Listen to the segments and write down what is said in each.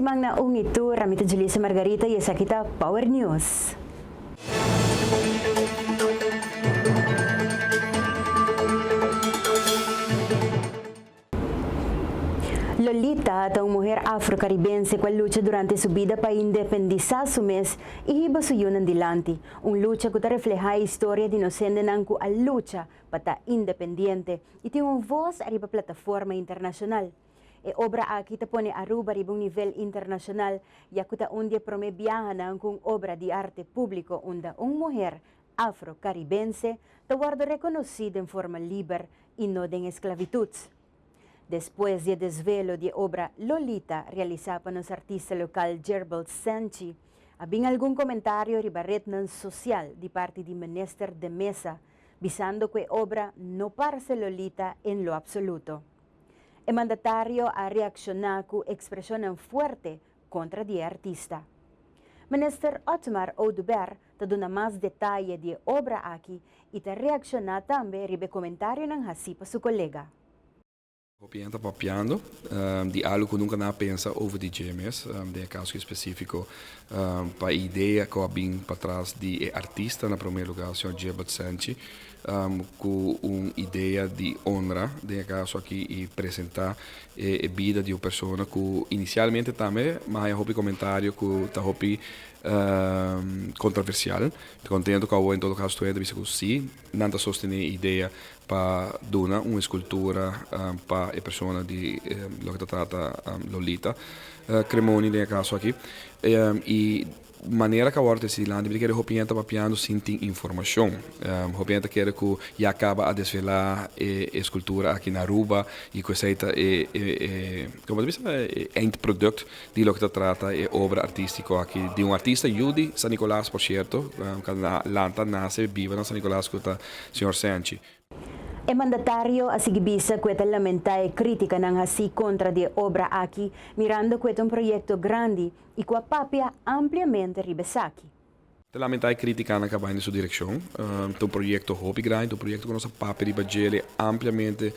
Himang na ito, Ramita Julissa Margarita, yasa kita Power News. Lolita, taong mujer afro-caribense cual lucha durante su vida para independizar su mes y iba suyo ng dilanti. Un lucha que refleja la historia de inocente ng a lucha para independiente y tiene una voz arriba plataforma internacional. E obra aqui ta pone aruba ribong nivel internacional, ya kuta undia promebiahan ang kung obra di arte público unda un mujer afro-caribense tawardo reconocida en forma libre y no de esclavitud. Después de desvelo de obra Lolita, realizada por los artista local Gerald Sanchi, había algún comentario ribaret ng social de parte de Minister de Mesa, visando que obra no parece Lolita en lo absoluto. El mandatario ha reaccionado con expresión fuerte contra el artista. Minister Otmar Oduber te dona más detalle de obra aquí y te reacciona también ribe comentario ng hasipa su colega. Hopienta papiando, di algo que nunca na pensa over di GMS, de caso específico, para ideia que eu para trás de artista na primeiro lugar, o senhor Gerald Sanchi, com uma ideia de honra, de caso aqui e apresentar a vida de uma pessoa que inicialmente também, mas eu comentário que tá controversial. Contento que eu em todo caso estou dizendo que sim, não está sostener ideia para dar uma escultura para a pessoa de lo que trata Lolita Cremoni nel caso aqui e maneira que a ordem se landa porque o Hopienta papiando sem informação. O Hopienta quer que já acaba a desvelar a escultura aqui na Aruba e que seita como diz eindproduct de lo que trata é obra artística aqui de um artista Judy San Nicolás por certo que na Lanta nasce viva na San Nicolás que está senhor Sanchi. El mandatario asigibisa que lamenta e crítica ng hasi contra de obra aquí, mirando que un proyecto grande y que papia ampliamente ribesaki. Te lamenta e critica na cabana sua direção, um projeto hobby grande, um projeto que nossa papa ribagele ampliamente,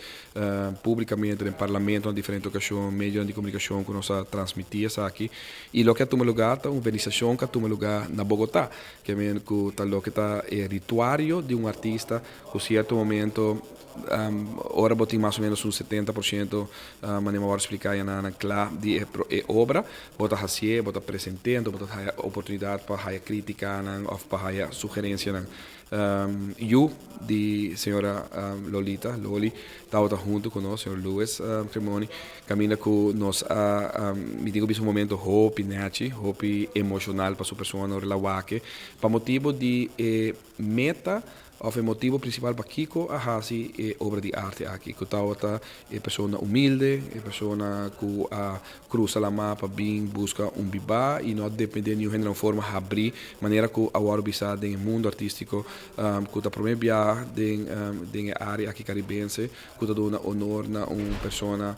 publicamente no parlamento, em diferentes ocasiões, meios de comunicação que nossa transmitia aqui, e lo que toma lugar, uma organização que toma lugar na Bogotá, que é que tal lo que está rituário de um artista, que em certo momento ora botem mais ou menos 70%, mas não vou explicar na clave de obra, bota fazer, bota apresentando, bota a oportunidade para a crítica ou para a sugerência. Eu, de senhora Lolita, Loli, estava junto com nós, senhor Luis Cremoni, caminha com nós, me digo, um momento hope emocional para sua pessoa, não relawaque, para motivo de meta, o motivo principal para Kiko a hasi obra de arte aqui. Que tal é pessoa humilde, é pessoa que cruza a mapa bem busca bibá e não depende de nenhuma forma abrir maneira que a hora bisa no mundo artístico que está promovendo de área aqui caribense que está dando honor na pessoa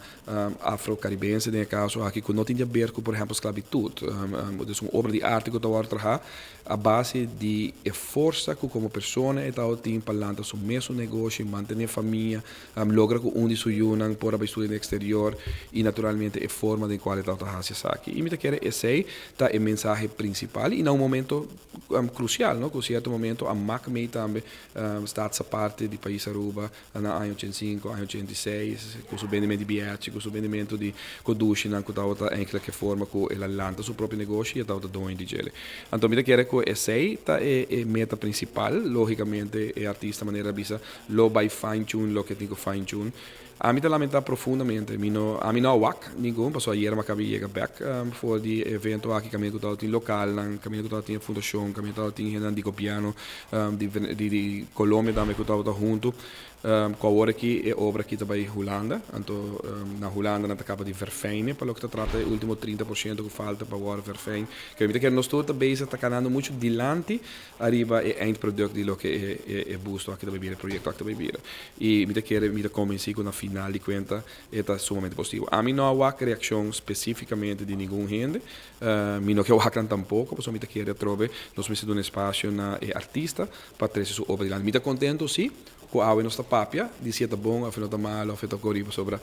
afro-caribense no caso aqui que não tem a ver com por exemplo esclavitud. É uma obra de arte que está trabalhar a base de força que como pessoa tem para lançar seu mesmo negócio, manter a família, logra que de suyunan por estudar no exterior e naturalmente a forma de qual está aqui. E me quer esse tá a mensagem principal e num momento crucial, não? Com certo momento a MACME também está essa parte do país Aruba na ano 85, ano 86, com o vendimento de biete, com o vendimento de coduche, não? Com a em que forma que ela lança seu próprio negócio e está doando de gele. Então me quer que esse tá a meta principal, logicamente é artista maneira bisa lo by fine tune lo que tenho fine tune a mim te lamenta profundamente a mim não wak ninguém passou ayer mas acabei chegar back for the evento aqui caminho que tem local caminho que tem fundação caminho que tem de piano de Colômbia também que estava junto com a hora que é obra aqui também Holanda então na Holanda não acaba de verfijnen para o que trata o último 30% que falta para agora verfijnen que me quer nós todos bezig está ganhando muito dilante arriba é eindproduct de lo que é busto aqui da bebida projeto aqui da bebida e me quer me convenci com na final de conta é sumamente positivo a mim não há reação especificamente de nenhum gente me não que eu hackam tampouco porque me quer trove nós precisamos de um espaço na artista para trazer sua obra dilante me contento sim com a água nossa papia, dizia tá bom, afinal tá mal, afinal tá corrido sobre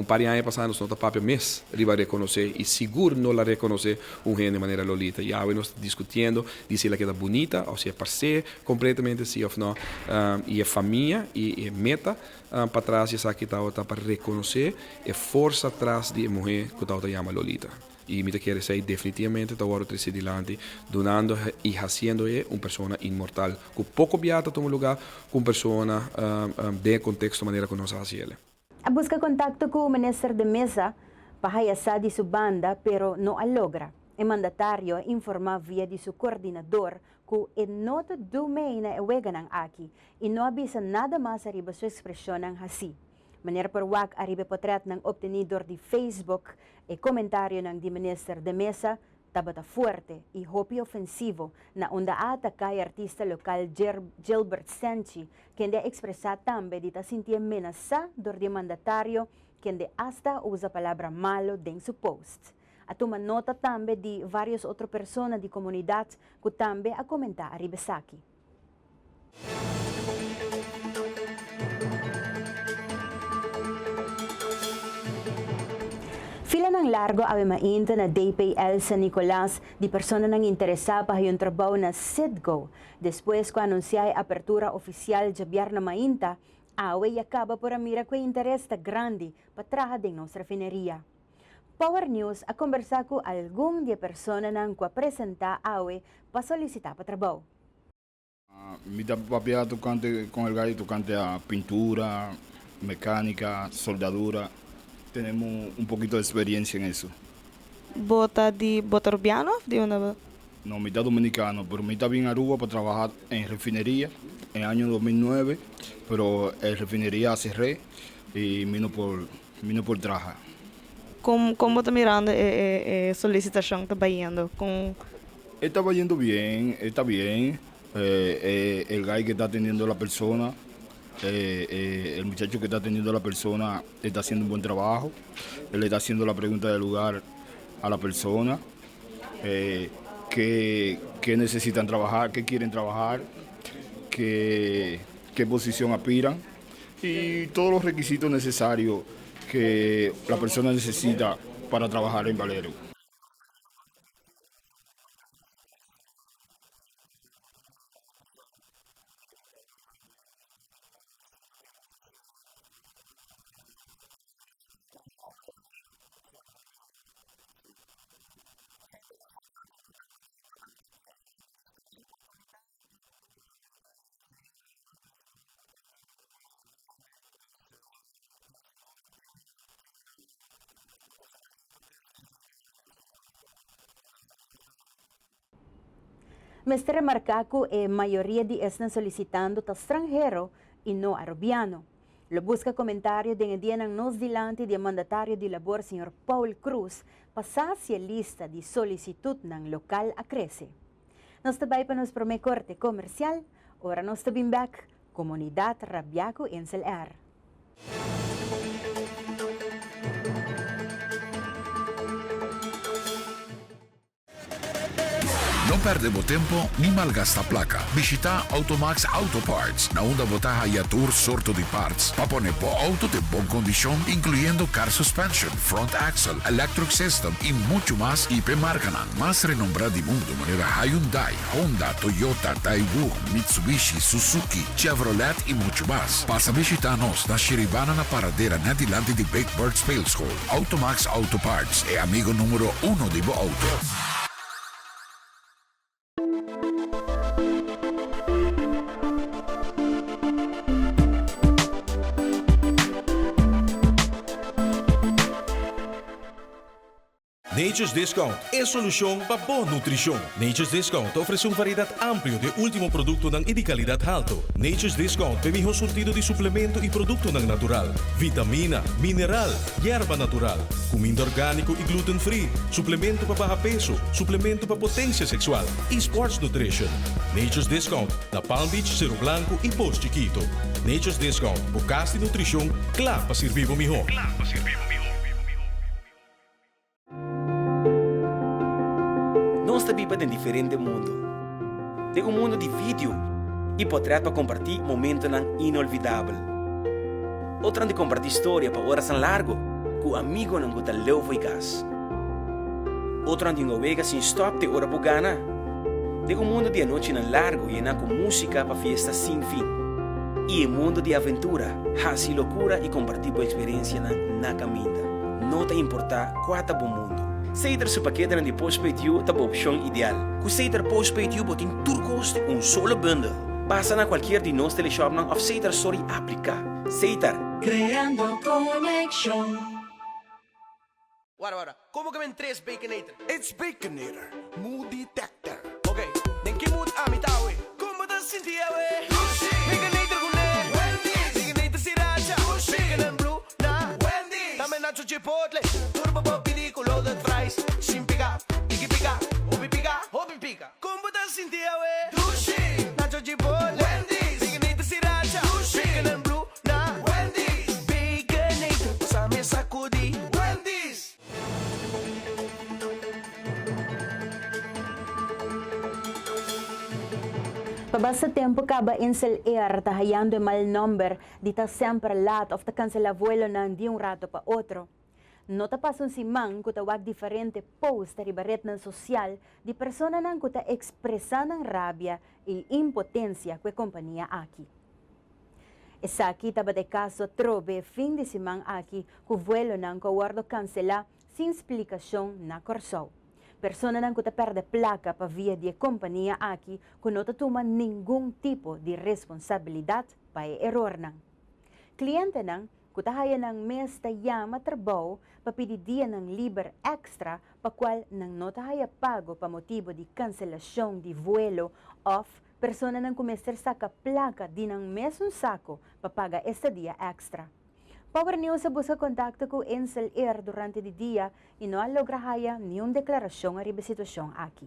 par de anos passando, nossa papia mês, ele vai reconhecer e seguro não la reconhecer gente de maneira lolita. E a água nós discutindo, disse ela que é bonita, ou se é parceiro, completamente sim ou não, e é família, e é meta, para trás, e sabe que tá para reconhecer, é força atrás de mulher que tá chama lolita. E me quer dizer definitivamente está agora três dilante donando e fazendo uma pessoa imortal com pouco viata toma lugar com pessoa de contexto maneira que nós fazemos. A busca contacto com o ministro de Mesa pahayasa de sua banda pero não a logra. O mandatário informa via de seu coordenador que nota do mei na ewega ng aki e não avisa nada mais arriba sua expressão ng hasi. Maneira por wak arriba potret ng obtenidor de Facebook e comentário ng di minister de Mesa tabata fuerte e hopi ofensivo na onda atacay artista local Gilbert Senchi quien de expresa tambe di ta sinti amenaza dor di mandatario quien de hasta usa palabra malo den su post. Atuma nota tambe di varios otro persona di comunidad que tambe a comentar arriba saki. Fila ng largo awe mainta na DPL San Nicolas di persona nang interesa pa yung trabaho na SIDGO. Después ko anunciay apertura oficial jabiar na mainta, awe yakaba por amira ko interes ta grande patraha ding nos refineria. Power News a conversa ko algún de persona nang ko presenta awe pa solicita pa trabaho. Mi papá tocante con el gallo tocante a pintura, mecánica, soldadura. Tenemos un poquito de experiencia en eso. ¿Bota urbano? No, mitad dominicano, pero mitad bien Aruba para trabajar en refinería en el año 2009, pero en refinería cerré y vino por trabajar. ¿Cómo está mirando solicitación que está yendo? Estaba yendo bien, está bien. El guy que está atendiendo a la persona, el muchacho que está atendiendo a la persona está haciendo un buen trabajo. Él está haciendo la pregunta del lugar a la persona, qué necesitan trabajar, qué quieren trabajar, qué posición aspiran y todos los requisitos necesarios que la persona necesita para trabajar en Valero. Mestre remarca que a maioria de estão solicitando ta extranjero e não arobiano. Lo busca comentário de dia ng nos dilante de mandatário de labor Sr. Paul Cruz pasasya lista de solicitud ng lokal a Crece. Nos tabay pa nos prome korte komersyal, ora nos tabing back, Komunidad Rabiaco NCLR. No perdemos tempo ni malgasta placa. Visita Automax Auto Parts, na onda botaja y tour sorto de parts. Pa poner po auto de buena condición, incluyendo car suspension, front axle, electric system y mucho más. Y marcanan más renombrada del mundo, manera Hyundai, Honda, Toyota, Daewoo, Mitsubishi, Suzuki, Chevrolet y mucho más. Pasa a visitarnos na Shiribana na paradera na dilante de Big Bird Sales Hall. Automax Auto Parts, e amigo número 1 de bo auto. Nature's Discount é solução para boa nutrição. Nature's Discount oferece variedade ampla de último produto e de qualidade alto. Nature's Discount tem melhor surtido de suplemento e produto natural, vitamina, mineral, erva natural, comida orgânico e gluten-free, suplemento para baixo peso, suplemento para potência sexual e sports nutrition. Nature's Discount na Palm Beach, Cerro Blanco e Post Chiquito. Nature's Discount, bocas de nutrição, claro para servir o melhor. Nós vive em diferente mundo. Tem um mundo de vídeo e potreat para compartilhar momentos inolvidável. Outra de compartilhar história para horas largo, com amigo não gusta leu foi gas. Outra de novega sem stop de hora bugana. De um mundo de noite na largo e com música para fiesta sem fim. E um mundo de aventura, haci loucura e compartilhar a experiência na caminha. Não te importa quanto bom mundo. Seiter su paquete de postpaid you tá a opção ideal. Com Seiter postpaid you botin turcoste solo bundle. Passa na qualquer de nós teleshop ng of Seiter sorry aplica. Seiter. Creando conexión. Wara, como que men 3 Baconator? It's Baconator, mood detector. Okay, den que mood amitawe. Como te sentia we? Baconator gune. Wendy. Baconator sriracha. Bacon and blue na. Wendy. Dame nacho chipotle. Turbo pop pidiculo de fries. Sin pica, piqui pica, obi pica. Como te sentia we? Nacho chipotle. Wendy. Baconator sriracha. Bacon and blue na. Wendy. Baconator, sa me sacudi. Wendy's. Pabasa tempo kaba insel air tahayando mal number dita sempre lot of ta cancela vuelo ng di un rato pa otro. Nota pason si mang kutawag diferente post ta ribaret ng social di persona nang kuta ekspresa ng rabia e impotencia kwe kompanya aki. Esaki taba de caso trobe fin de simang aki ku vuelo ng kawardo cancela sin explicación na corso. Persona nang kuta perde placa pa via di kompanya aki kuno tatuman ningún tipo de responsabilidad pa error nang. Kliyente nang kutahaya ng mes tayama trabaho papididia ng liber extra pa kwal nang notahaya pago pa motibo di cancelasyon di vuelo off persona nang kumester saka placa di ng mes un sako papaga estadia extra. Power News sa busca kontakto ko Insel Air durante di dia e no lograhaya ni un deklarasyon a ribe sitwasyon aki.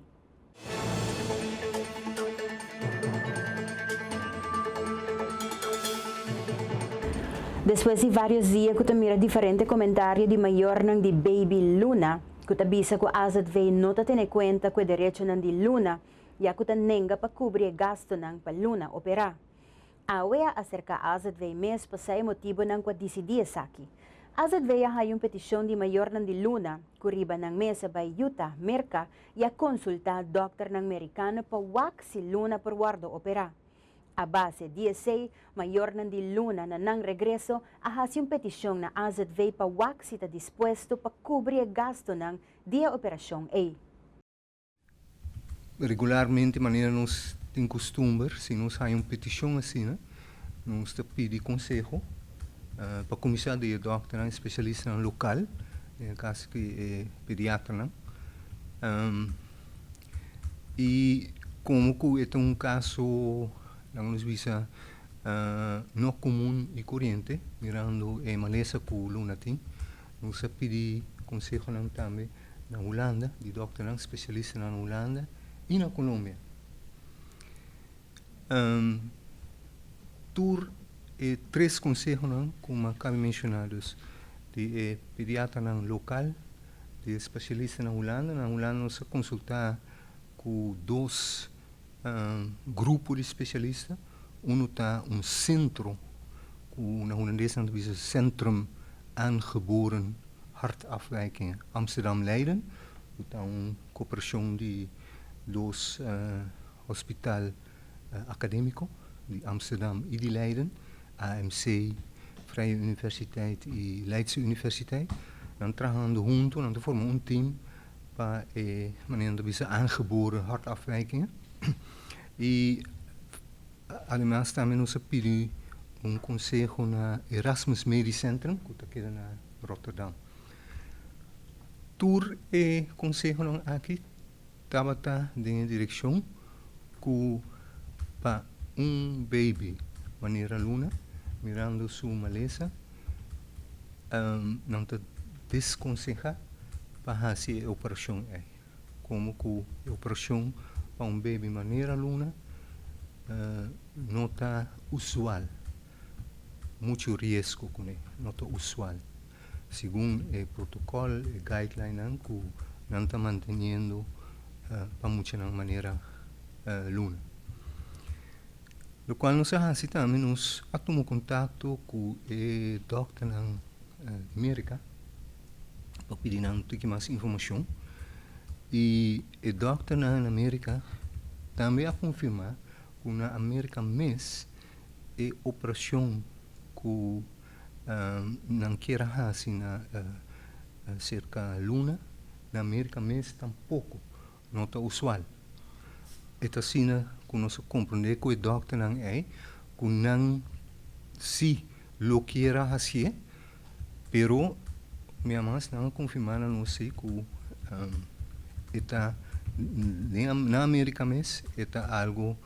Después de varios días que mira diferente comentario de mayor ng di Baby Luna, que bisa ko azad vei nota tiene cuenta que derecho ng di Luna, ya que nenga pa cubrir gasto ng pa Luna opera. Awea acerca azad vei mes pasay motibo ng kwa decidia saki. Azad vei hay yung petisyon di mayor ng di Luna, kuriba ng mesa by Utah, Merka, ya konsulta doktor ng Amerikano pa wak si Luna por wardo opera. A base DSA, mayor ng di Luna na nang regreso, ahas yung petisyon na azad vei pa wak sita dispuesto pa kubri gasto ng dia operasyong A. Regularmente, maneira nos tem costume, se nos há uma petição assim, né? Nos pedir conselho para começar de doctor, especialista no local, no caso que é pediatra, né? E como que é um caso, nos visa não comum e corrente, mirando a maleza que o Luna tem, nos pedir conselho também na Holanda, de doctor, especialista na Holanda e na Colômbia. Tur três conselhos, como acabei mencionados, de pediatra local, de especialista na Holanda. Na Holanda nós consultar com dois grupos de especialistas. Um está centro, na holandês nós dizemos Centrum Aangeboren Hartafwijkingen Amsterdam-Leiden. Está cooperação de dois hospital académico de Amsterdam e de Leiden, AMC, Vrije Universiteit e Leidse Universiteit. Dan trabajando juntos, dan vormen team para maneira de aangeboren hartafwijkingen. E además também nos pediu conselho na Erasmus Medisch Centrum, que está aqui na Rotterdam. Tur conselho aqui estava em direção que para baby, maneira Luna, mirando sua maleza, não te desconseja para fazer a operação. Como que a operação para baby maneira Luna não está usual. Muito risco com ele, não está usual. Segundo o protocolo, o guideline, que não está mantendo para muita maneira Luna. Lo qual nos hace também nos atomo contato com o doctor na América para pedir mais informação. E o doctor na América também a confirmar que na América mês é operação que não quer assim na cerca luna na América mês tampouco não está usual. Esta cena que nós compreender que o doctor não é que não se lo quiera fazer, pero minha mãe não confirmar não sei que está na América mês está algo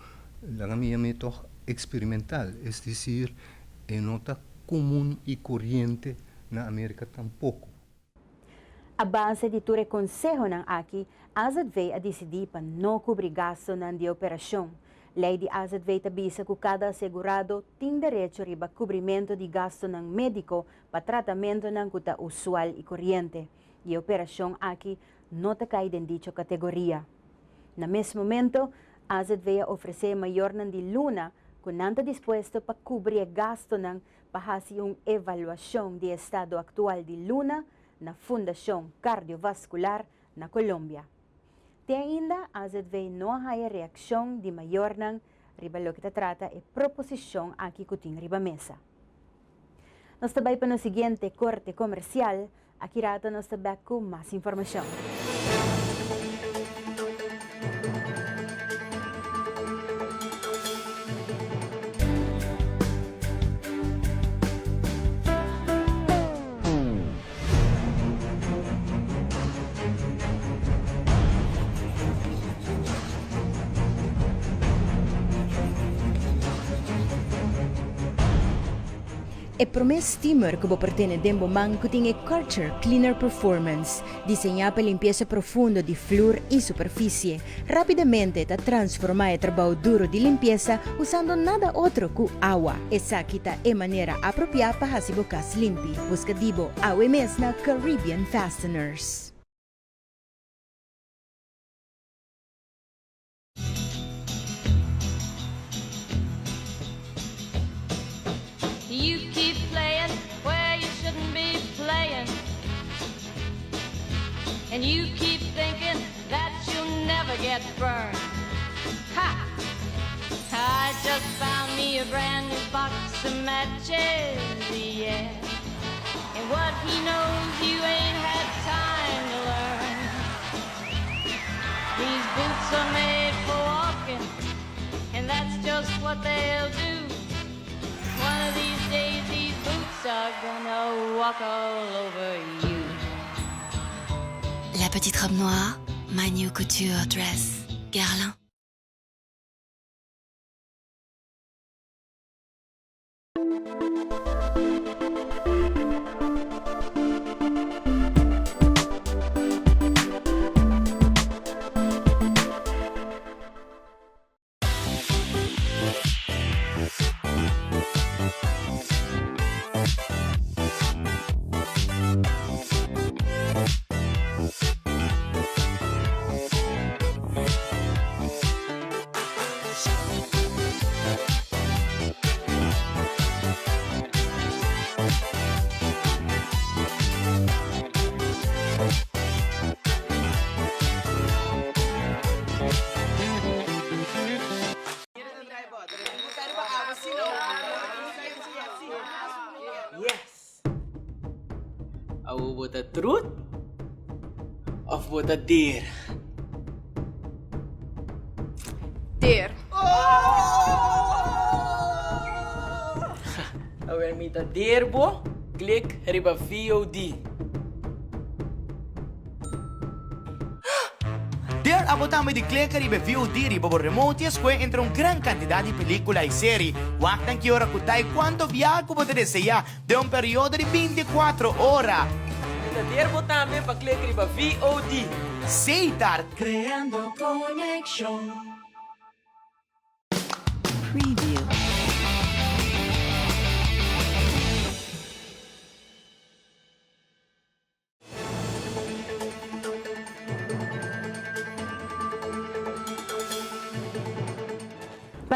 la minha método experimental, es decir, não está comum e corriente na América tampouco. A base de ture consejo ng aki, AZV a decidir para não cobrir gasto ng de operação. Lei de AZV tabisa que cada assegurado tem direito a cobrimento de gasto ng médico para tratamento ng kuta usual e corriente. E a operação aqui não está caída em dicha categoria. Na mesmo momento, AZV oferece maior ng de luna que não está disposto para cobrir gasto ng pahasi uma avaliação de estado atual de luna na Fundação Cardiovascular na Colômbia. Tem ainda a AZV não há reação de maior ng ribalo que trata e proposição aqui que tem riba mesa. Nós também para o seguinte corte comercial, aqui rata nós também com mais informação. E promes steamer que vos pertene dembo man que tiene Karcher Cleaner Performance, diseñada para limpieza profundo de flúor y superficie. Rápidamente te transforma el trabajo duro de limpieza usando nada otro que agua. Esa quita de manera apropiada para hacer bocas limpi. Busca dibo agua mesna Caribbean Fasteners. You keep playing where you shouldn't be playing. And you keep thinking that you'll never get burned. Ha! I just found me a brand new box of matches, yeah. And what he knows you ain't had time to learn. These boots are made for walking, and that's just what they'll do. One of these days, these boots are gonna walk all over you. La petite robe noire, my new couture dress, Guerlain. Yes. Au buat the truth of buat the dare. Dare. Awel mita dare bo, klik riba VOD. Dare abotamos de clicar e VOD riba por remote e escolher entre gran cantidad de películas e séries. Waktan que hora kutai quanto viaje poder desejar de período de 24 horas. Dare bo também para clicar riba VOD. Seitar. Creando conexión. Preview.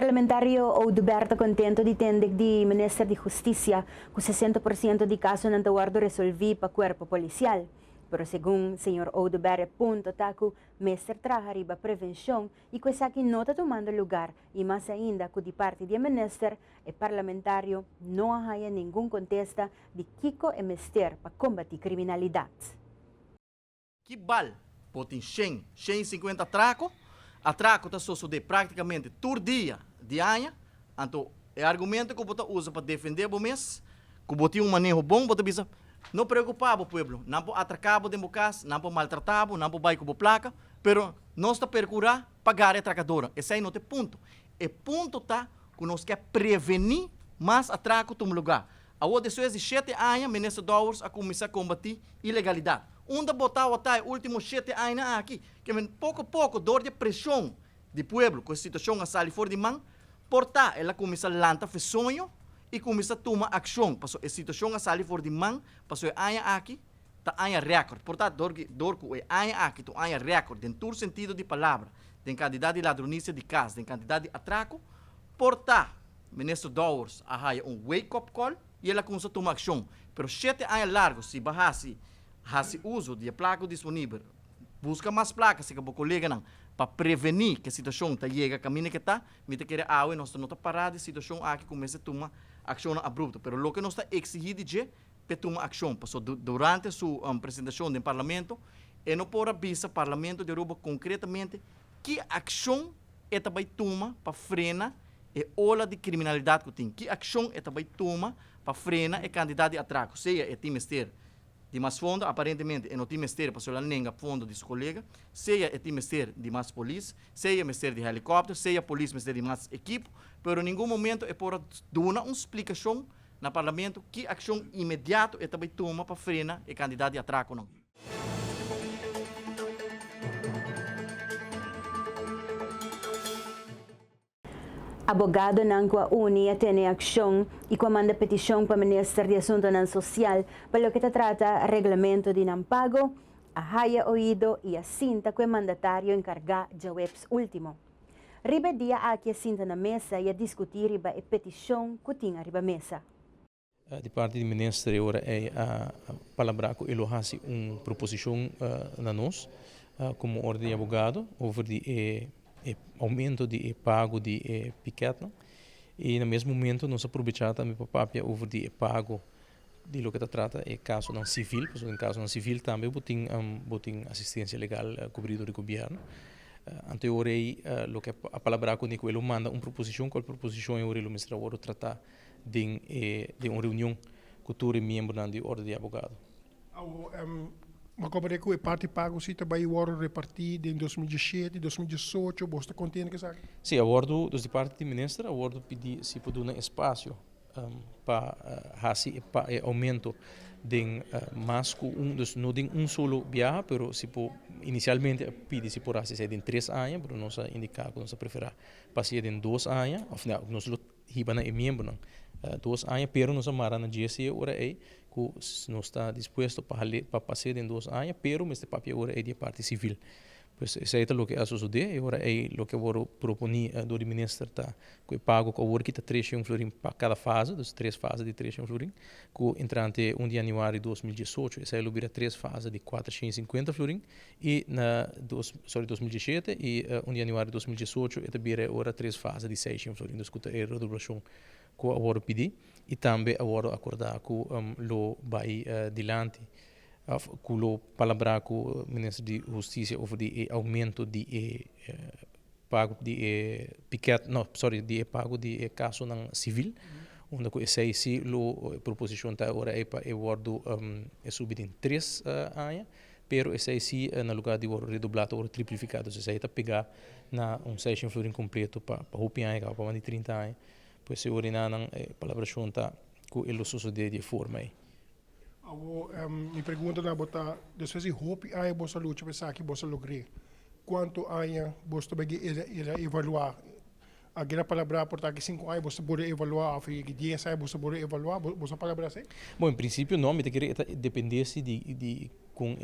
Parlamentario Ouduberto contento de tendek di Minister de Justicia com 60% de caso não tawardo resolvi para cuerpo policial. Pero según Sr. Ouduberto punto taku, Mr. traja riba prevenção e que aqui não está tomando lugar e mais ainda que de parte do Minister e parlamentario não há nenhum contesta de Kiko e Mester para combater criminalidade. Que bal, botem 150 atraco está só de praticamente todo dia de ano, então é argumento que você usa para defender o mês, que você tem manejo bom, você bisa não preocupar o povo, não pode atracar de casa, não pode maltratar, não pode baixar com placa, pero nós está procurar pagar a atracadora. Esse aí não é ponto. O ponto está que nós quer prevenir mais atraco no lugar. A outra de 7 anos, Ministro Dowers a começar a combater ilegalidade. Onde botar o último 7 anos aqui, que pouco a pouco dor de pressão do povo, com a situação a sair fora de mão, portar ela começa a lançar sonho e começa a tomar ação. Porque a situação a sair fora de mão, porque o ano aqui está em recorde. Portanto, dor que o ano aqui está em recorde, em todo sentido de palavra, tem quantidade de ladronice de casa, tem quantidade de atraco, portar Ministro Dowers a wake-up call e ela começa a tomar ação. Pero 7 anos largos, se barrasse uso de placa disponível, busca mais placas, se o colega não, para prevenir que a situação está chega a caminho que está, me te querer água e nós não está parado, a situação aqui começa a tomar ação abrupta. Pero o que nós está exigindo de para tomar ação, durante a sua apresentação no Parlamento, e não pode avisar o Parlamento de Aruba concretamente que ação é também toma para frenar a ola de criminalidade que tem, que ação é também toma para frenar a quantidade de atraco, seja é timester de mais fundo, aparentemente é no timester para solar nenga fundo de seu colega, seja é timester de mais polícia, seja mister de helicóptero, seja polícia mister de mais equipe, pero em nenhum momento é por dar uma explicação no Parlamento que ação imediata é também toma para frenar a quantidade de atraco não. Abogado ng Uni atene aksyon e comanda petição para o Ministério de Assuntos Social para o que trata regulamento de nampago, a haya oído e a cinta que o mandatário encarga de webs último. Riba dia aqui a cinta na mesa e a discutir riba a petição que tinha riba mesa. De parte do Ministério agora é a palavra que ele faz uma proposição na nós como ordem de abogado over de aumento de pago de piquete e no mesmo momento nós aproveitamos também para papia over de pago de lo que trata é caso não civil, porque em caso não civil também botem assistência legal cobrido do governo. Anteriormente, lo que a palavra que ele manda uma proposição, qual proposição é o ministro tratar de uma reunião com todos os membros da ordem de abogado. Maar como é que a parte pago se também vai repartir em 2017, 2018, você contém que sabe? Sim, a ordem dos parte do ministro, a ordem pedir se pode dar espaço para fazer aumento de mais que não de solo viaje, pero se inicialmente pede se por ser em 3 anos, pero nós indicar que nós preferir passear em 2 anos, afinal nós lo hibana é membro 2 anos, pero nós amara na GSE ora é que não está disposto para passear em 2 anos, pero este papel agora é de parte civil. Pues isso é o que a suceder, agora é o que eu vou propor do ministro tá que pago que agora kita 3 florin para cada fase, das 3 fases de 3 florin, que entrante 1 de janeiro de 2018, essa é o 3 fases de 450 florin e na 2017 e 1 de janeiro de 2018 é também agora 3 fases de 600 florin, das que é redução que agora pedir e também agora acordar que lo vai dilante com a palavra que o Ministro de Justiça over de aumento de pago de piquete, de pago de caso não civil, onde que essa se a proposição está agora é para é subir em 3 anos, pero essa se no lugar de redoblado ou triplificado, essa está pegar na session florin completo para hopi anos, para mais de 30 anos, pois se orinar na palavra junta que ele sucede de forma aí. Me pergunta na botar, depois de hope aí você luta para que você logre. Quanto aí você vai evaluar? Aquela palavra por que 5 anos você pode evaluar, ou 10 anos você pode evaluar, você palavra assim? Bom, em princípio não, me querer dependesse de com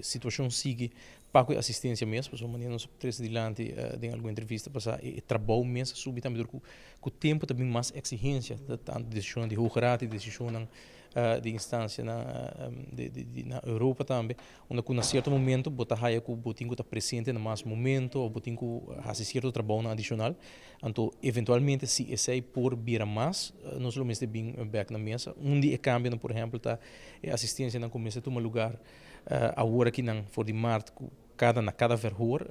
situação sigue para a assistência mesmo, por maneira nós três adiante em alguma entrevista passar trabalho mesmo subitamente com o tempo também mais exigência tanto decisão de Hoogeraad, decisão de instância na Europa também, onde com um certo momento botar raia que o botinho está presente no mais momento, ou botinho faz certo trabalho adicional, então eventualmente se esse por vir mais, nós vamos ter bem back na mesa, dia cambia, por exemplo, tá assistência não começa a tomar lugar agora que não for de março na cada verhoor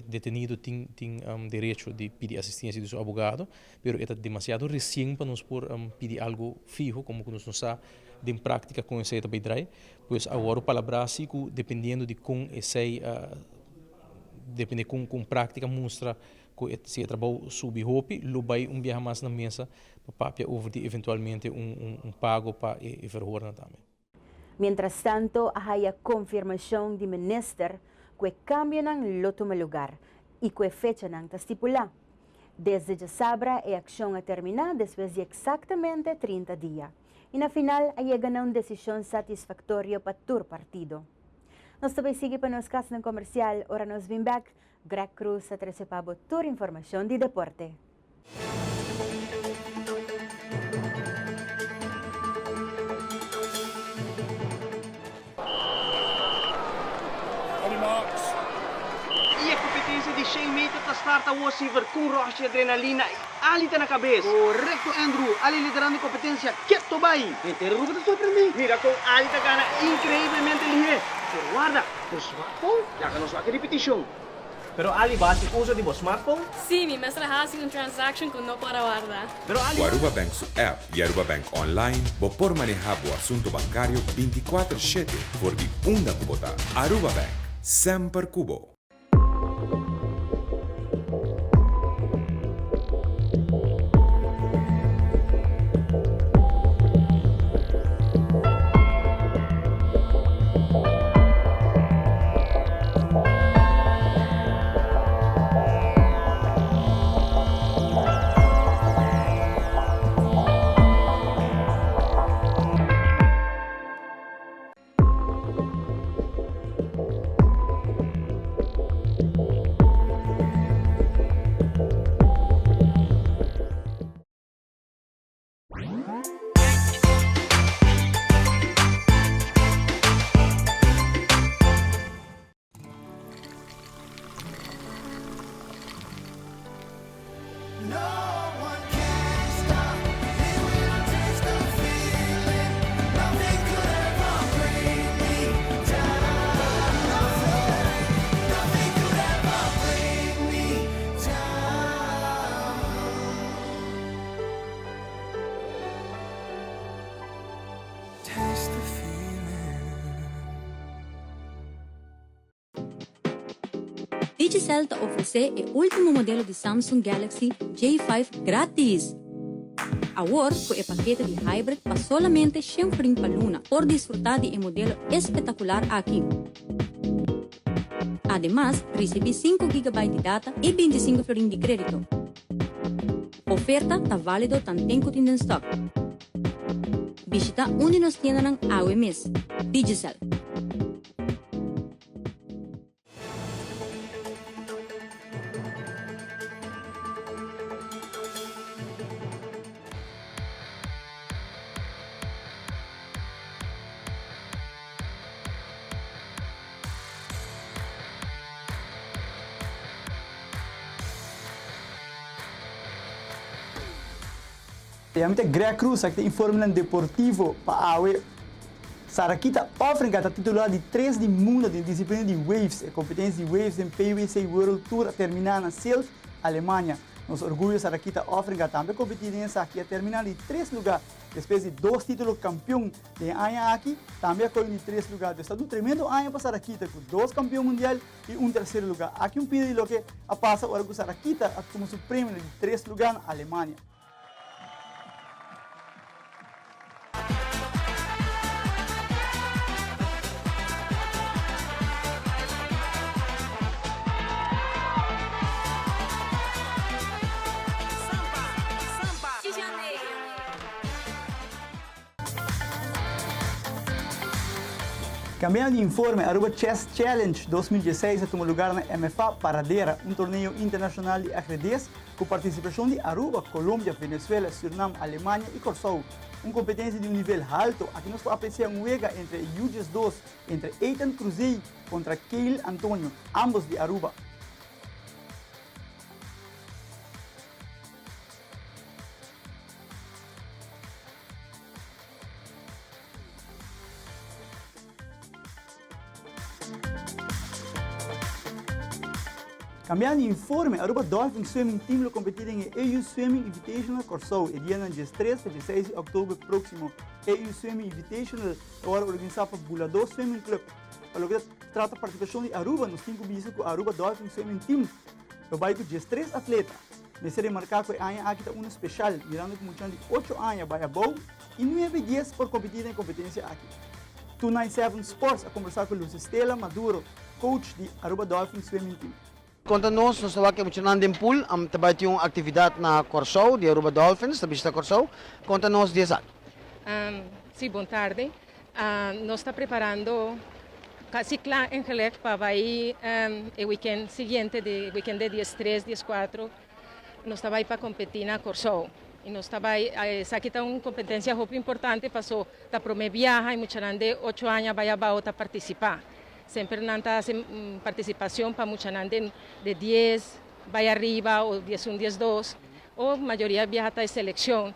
detenido tem direito de pedir assistência do seu advogado, mas é demasiado recém para nós por pedir algo fijo, como nós não sabemos de prática com esse trabalho, pois agora o palavra assim, dependendo de com esse depende com prática mostra que se trabalho sub hope, lo vai viajar mais na mesa para over de eventualmente pago para verhoor também. Mientras tanto, hay confirmación de minister que cambio ng loto lugar y que fecha ng estipula. Desde ya sabra a acción a terminar después de exactamente 30 días. Y na final hay una decisión satisfactoria para todo partido. Nos também sigue para nos casos ng comercial, ora nos vim back, Greg Cruz sa 13 pabo tour información de deporte. De 100 meter ta starta o Silver com rocha adrenalina e alita na cabeça. Correcto, Andrew. Ali liderando a competência. Quieto, vai. Inteiro grupo te sorprende. Mira, com alita gana increíblemente ligeiro. Pero guarda, por smartphone, já que não só aquela repetição. Pero Ali, base uso de smartphone? Sim, mi mestra hace transaction com não para guardar. Pero Ali... O Aruba Bank su app e Aruba Bank Online por manejar o assunto bancário 24/7 por de uma Kubota. Aruba Bank, sempre Kubo. Digicel te oferece o último modelo de Samsung Galaxy J5 grátis. Agora, com o paquete de Hybrid para solamente 100 florins para Luna por desfrutar de um modelo espetacular aqui. Además, recebe 5 GB de data e 25 florins de crédito. Oferta está válido tanto tempo que tem stock. Visita onde nos temos ao mês. Digicel. Realmente Greg Cruz aqui informa deportivo para a Sarakita África está titular de 3 de mundo de disciplina de Waves, a competência de Waves em PwC World Tour a terminar na Self, Alemanha. Nos orgulho Sarakita África também competir nessa aqui a terminar em 3 lugares, depois de 2 títulos campeão de Anha aqui, também com em 3 lugares. Está um tremendo Anha para Sarakita com 2 campeões mundial e um terceiro lugar. Aqui pedido que a passa agora com Sarakita como supremo de 3 lugares na Alemanha. Cambiando de informe, Aruba Chess Challenge 2016 tomó lugar en MFA Paradera, un torneo internacional de ajedrez con participación de Aruba, Colombia, Venezuela, Surinam, Alemania y Curaçao. Una competencia de un nivel alto. Aquí nos va a apreciar un juego entre Yujes 2, entre Ethan Cruzey contra Keil Antonio, ambos de Aruba. Cambiando de informe, Aruba Dolphin Swimming Team lo competirá en el EU Swimming Invitational Curaçao el día 3 e 16 de outubro próximo. EU Swimming Invitational agora organizado por Bulador Swimming Club. Para lo que trata participación de Aruba nos 5 meses con Aruba Dolphin Swimming Team. Lo vai com 3 atletas. Nesse remarcar que año aqui está especial, mirando que muchos de 8 años vai a bow e 9 10 por competir en competencia aqui. 297 Sports a conversar com Luz Estela Maduro, coach de Aruba Dolphin Swimming Team. Conta-nos, nós estamos aqui em pool, também tem uma atividade na Curaçao, de Aruba Dolphins, da Vista Curaçao. Conta-nos disso. Sim, boa tarde. Nós estamos preparando cicla em Gelec para ir o weekend seguinte, de weekend de 13, 14, nós estamos para competir na Curaçao. E nós estamos aqui está uma competência muito importante, passou da primeira viagem e muita gente 8 anos vai a participar. Sempre nanta participação para muita gente de 10, vai arriba, ou 11, 12, ou a maioria viaja para seleção,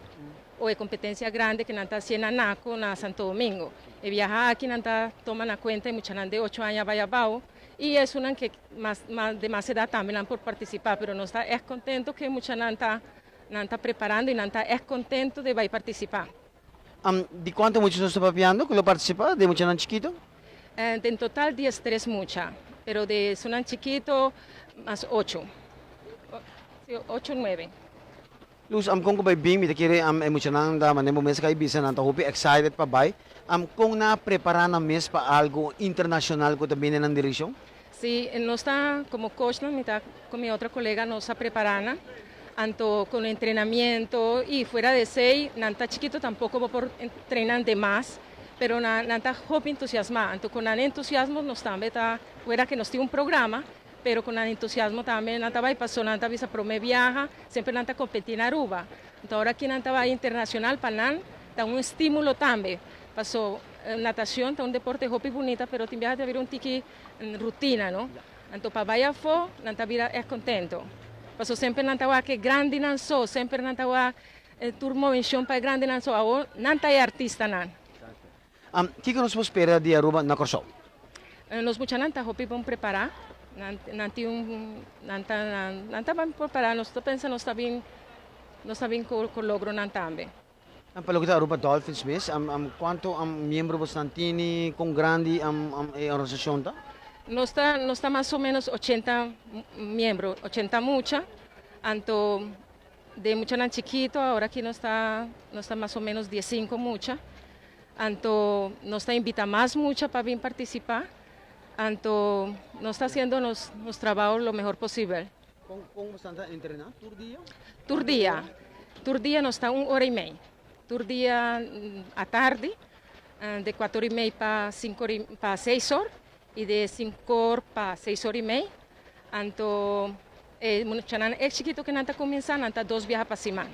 ou é competência grande que nanta se na NACO, na Santo Domingo. E viajar aqui nanta toma na conta e muita gente 8 anos vai abaixo, e é uma que de mais idade também por participar, mas nós estamos contentos que muita gente está preparando e nanta é contento de vai participar. De quanto muitos nós estamos papiando que participar? De muita gente chiquito? En total 13 mucha, pero de Sunan chiquito más 8. 8, 9. Luz, kung kubay bing, mita kiri mucha nang da manemo mes kay bisa nang tahupi excited pa bay. Kung na prepara na mes pa algo internacional ko también ng direksyon? Sí, no está como coach, no, con mi otra colega nos está preparando, tanto con entrenamiento y fuera de 6, nanta chiquito tampoco va por entrenar de más. Pero nanta hope entusiasmado, entonces con el entusiasmo nos también está fuera que nos tiene un programa, pero con el entusiasmo también nanta va y pasó nanta visa prome viaja, siempre nanta competir en Aruba, entonces ahora aquí nanta va internacional para nan, da un estímulo también, pasó natación, está un deporte hope bonita, pero también viaja de ver un tiki rutina, ¿no? Entonces para vaya fo, nanta vida es contento, pasó siempre nanta va que grande nanso, siempre nanta va turmo mención para grande nanso, ahora nanta es artista nan. ¿Qué nos espera de Aruba na Curaçao? Los muchachos hopi vão preparar, nanta van preparar, nós pensamos nós está bem com logro também. Pelo que Aruba Dolphins mes, quanto membro você tini com grande organização tá? Nós está mais ou menos 80 membros, 80 mucha, anto de mucha nan chiquito, agora aqui nós está mais ou menos 15 mucha. Anto nos está invita más mucha para vir participar, anto nos está haciendo nos trabajo lo mejor posible. ¿Cómo están entrenando? Tur día nos está 1 hora y media. Tur día a tarde, de 4 y media para 6 horas y de 5 horas para 6 horas y media. Anto es chiquito que nanta comienza, nanta 2 viajes para semana.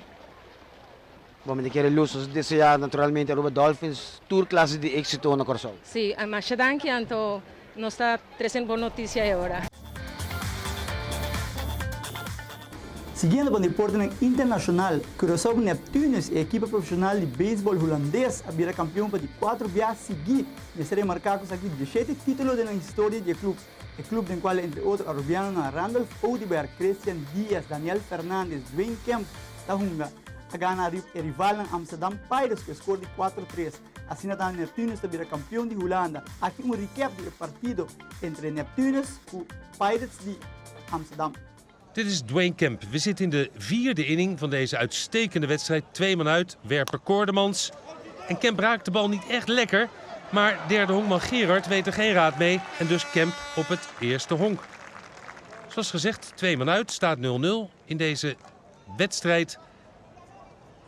Bom, de querer luz, desejar naturalmente Aruba Dolphins tour classe de éxito na Curaçao. Sí, mas danke anto nos está trazendo boa notícia agora. Seguindo com o deporte internacional, Curaçao Neptunes, a equipe profissional de beisebol holandês, vira campeão para 4 viagens seguidas. Nesse remarcado aqui 17 títulos na história do clube. O clube no qual, entre outros, arubianos Randolph Oudberg, Christian Diaz, Daniel Fernandes, Dwayne Kemp, Tahunga. A gana rival ng Amsterdam Pirates que score de 4-3. Assim na Neptunes está vira campeão de Holanda. Aqui um recap do partido entre Neptunes en Pirates de Amsterdam. Dit is Dwayne Kemp. We zitten in de 4e inning van deze uitstekende wedstrijd. 2 man uit, werper Koordemans. En Kemp raakt de bal niet echt lekker. Maar derde honkman Gerard weet er geen raad mee. En dus Kemp op het eerste honk. Zoals gezegd, 2 man uit, staat 0-0 in deze wedstrijd.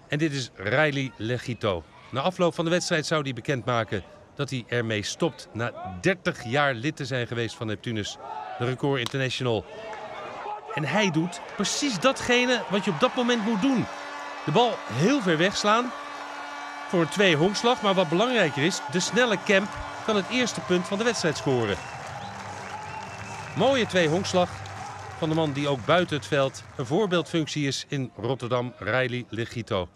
En dit is Riley Legito. Na afloop van de wedstrijd zou hij bekendmaken dat hij ermee stopt na 30 jaar lid te zijn geweest van Neptunus, de Record International. En hij doet precies datgene wat je op dat moment moet doen. De bal heel ver wegslaan voor een 2 honkslag. Maar wat belangrijker is, de snelle Kemp kan het eerste punt van de wedstrijd scoren. Mooie 2 honkslag van de man die ook buiten het veld een voorbeeldfunctie is in Rotterdam, Riley Legito.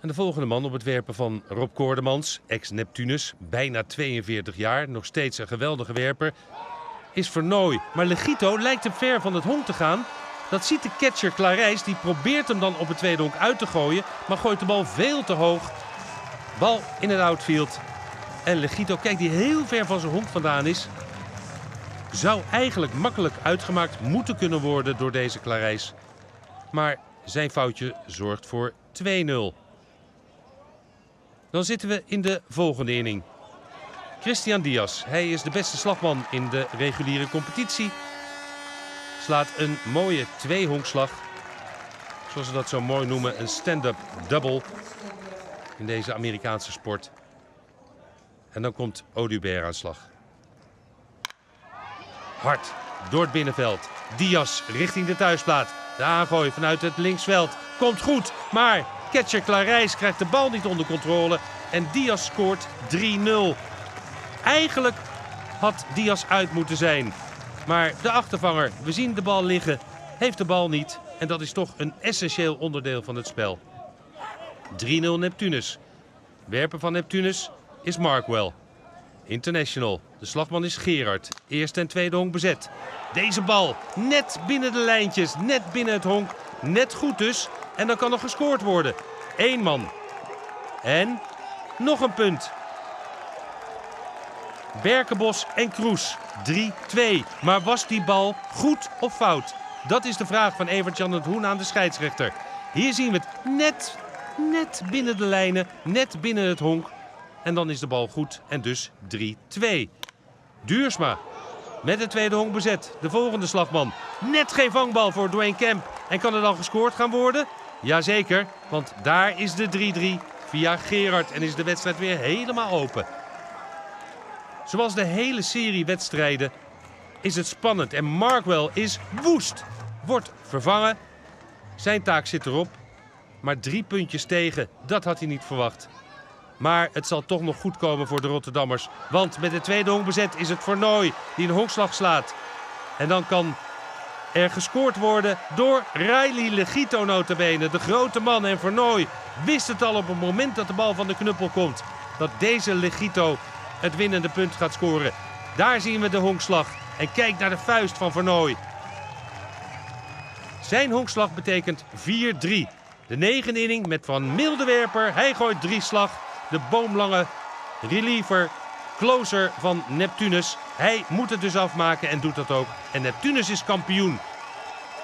En de volgende man op het werpen van Rob Koordemans, ex-Neptunus, bijna 42 jaar, nog steeds een geweldige werper, is Vernooy. Maar Legito lijkt hem ver van het honk te gaan. Dat ziet de catcher Clarijs, die probeert hem dan op het tweede honk uit te gooien, maar gooit de bal veel te hoog. Bal in het outfield. En Legito, kijk, die heel ver van zijn honk vandaan is, zou eigenlijk makkelijk uitgemaakt moeten kunnen worden door deze Clarijs. Maar zijn foutje zorgt voor 2-0. Dan zitten we in de volgende inning. Christian Diaz, hij is de beste slagman in de reguliere competitie. Slaat een mooie 2-honkslag. Zoals ze dat zo mooi noemen, een stand-up double in deze Amerikaanse sport. En dan komt Audubert aan slag. Hard door het binnenveld. Diaz richting de thuisplaat. De aangooi vanuit het linksveld komt goed, maar catcher Clarijs krijgt de bal niet onder controle en Diaz scoort 3-0. Eigenlijk had Diaz uit moeten zijn. Maar de achtervanger, we zien de bal liggen, heeft de bal niet. En dat is toch een essentieel onderdeel van het spel. 3-0 Neptunus. Werper van Neptunus is Markwell. International. De slagman is Gerard. Eerste en tweede honk bezet. Deze bal net binnen de lijntjes, net binnen het honk. Net goed dus. En dan kan er gescoord worden. 1 man. En nog een punt. Berkenbos en Kroes. 3-2. Maar was die bal goed of fout? Dat is de vraag van Evert-Jan het Hoen aan de scheidsrechter. Hier zien we het net binnen de lijnen, net binnen het honk. En dan is de bal goed en dus 3-2. Duursma met het tweede honk bezet. De volgende slagman. Net geen vangbal voor Dwayne Kemp. En kan er dan gescoord gaan worden? Jazeker, want daar is de 3-3 via Gerard. En is de wedstrijd weer helemaal open. Zoals de hele serie wedstrijden is het spannend. En Markwell is woest. Wordt vervangen. Zijn taak zit erop. Maar 3 puntjes tegen, dat had hij niet verwacht. Maar het zal toch nog goed komen voor de Rotterdammers. Want met de tweede honk bezet is het Vernooy die een honkslag slaat. En dan kan er gescoord worden door Riley Legito notabene. De grote man. En Vernooy wist het al op het moment dat de bal van de knuppel komt. Dat deze Legito het winnende punt gaat scoren. Daar zien we de honkslag. En kijk naar de vuist van Vernooy. Zijn honkslag betekent 4-3. De 9e inning met Van Mildewerper. Hij gooit 3 slag. De boomlange reliever, closer van Neptunus. Hij moet het dus afmaken en doet dat ook. En Neptunus is kampioen.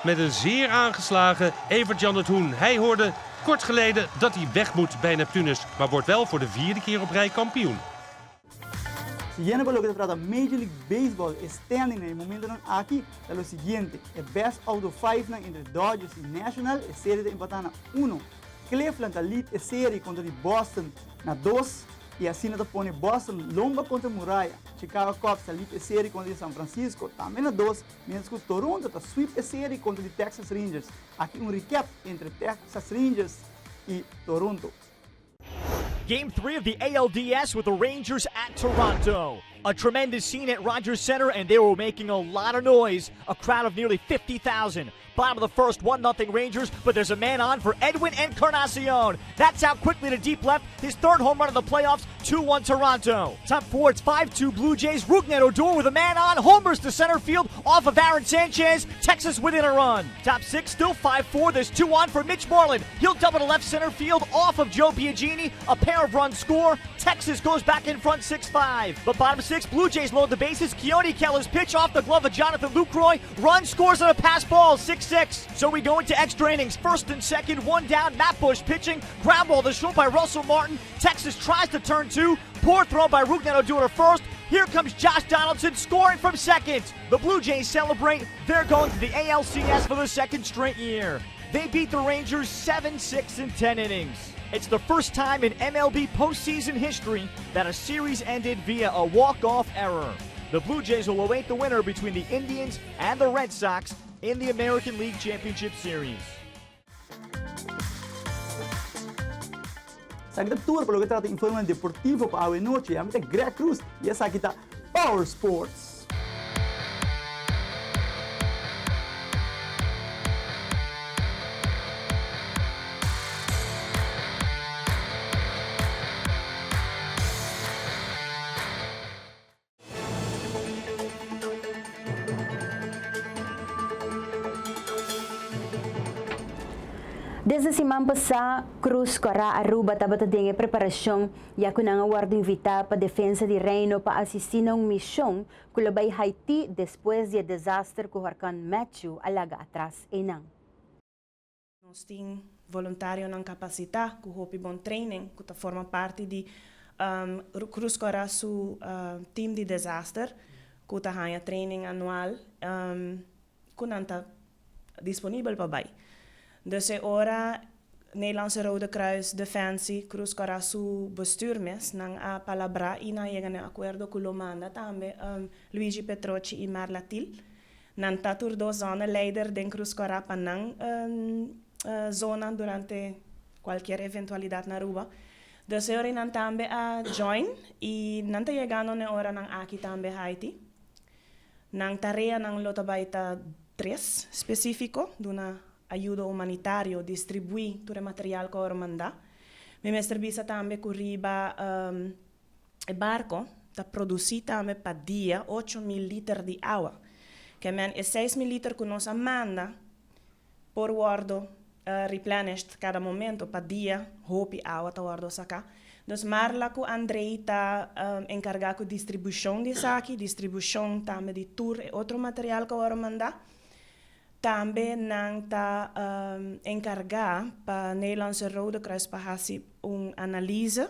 Met een zeer aangeslagen Evert-Jan het Hoen. Hij hoorde kort geleden dat hij weg moet bij Neptunus. Maar wordt wel voor de 4e keer op rij kampioen. Siguiendo con lo que se trata Major League Baseball, standing en el momento aquí es lo siguiente: el best out of 5 entre Dodgers y National, es serie de empatar na 1. Cleveland lead a serie contra de Boston na 2 y así nos pone Boston longa contra Muralla. Chicago Cubs lead a serie contra San Francisco también na 2, mientras que Toronto sweep a serie contra de Texas Rangers. Aquí un recap entre Texas Rangers y Toronto. Game 3 of the ALDS with the Rangers at Toronto. A tremendous scene at Rogers Center, and they were making a lot of noise. A crowd of nearly 50,000. Bottom of the first, 1-0 Rangers, but there's a man on for Edwin Encarnacion. That's out quickly to deep left. His 3rd home run of the playoffs, 2-1 Toronto. Top 4, it's 5-2 Blue Jays. Rougned Odor with a man on. Homers to center field off of Aaron Sanchez. Texas within a run. Top 6, still 5-4. There's 2 on for Mitch Moreland. He'll double to left center field off of Joe Biagini. A pair of runs score. Texas goes back in front 6-5. But bottom 6, Blue Jays load the bases. Keone Keller's pitch off the glove of Jonathan Lucroy. Run scores on a pass ball, 6-6. So we go into extra innings. 1st and 2nd, 1 down. Matt Bush pitching. Ground ball to short by Russell Martin. Texas tries to turn 2. Poor throw by Rougned Odor to 1st. Here comes Josh Donaldson scoring from 2nd. The Blue Jays celebrate. They're going to the ALCS for the 2nd straight year. They beat the Rangers 7-6 in 10 innings. It's the first time in MLB postseason history that a series ended via a walk-off error. The Blue Jays will await the winner between the Indians and the Red Sox in the American League Championship Series. Sa kita tour pelo kita informan deportivo pa awe noche, amita Greg Cruz, ya sa kita Power Sports. Desde Simampa sa Cruz Cora Aruba tabata dinge preparasyon ya kunang award invita pa defensa di reino pa assistir ng misyon kulabay Haiti después de disaster ku Hurricane Matthew alaga atras enang. Nós temos voluntário ng kapasita ku hopi bon training ku ta forma parte di Cruz Cora su team di disaster ku ta haya training anual ku nanta disponível pa bay. Dus ora Nederlandse Rode Kruis, Defensie, Cruz Cora su bestuurmes nang a palabra ina yegan een acuerdo con Lomanda tambe Luigi Petrocci y Marla Til nan tatur do zona leider den Cruz Cora panang zona durante cualquier eventualidad na Aruba. Dus ora nan tambe a join y nanta yegano ne ora nang aki tambe Haiti. Nang tarea nang lotabaita 3 específico duna ayuda humanitario, distribuir todo material que ora manda. Me servisa también curriba el barco, ta produci también pa dia 8.000 litros de agua. Que men es 6.000 litros que nos manda por guardo replenished cada momento pa dia, hopi agua ta guardo saca. Dus Marla ku Andrei ta encarga ku distribución de saki, distribución también de tour e otro material que ora manda. Também nang ta encarga pa Nederlandse Rode Kruis pa hasi analyse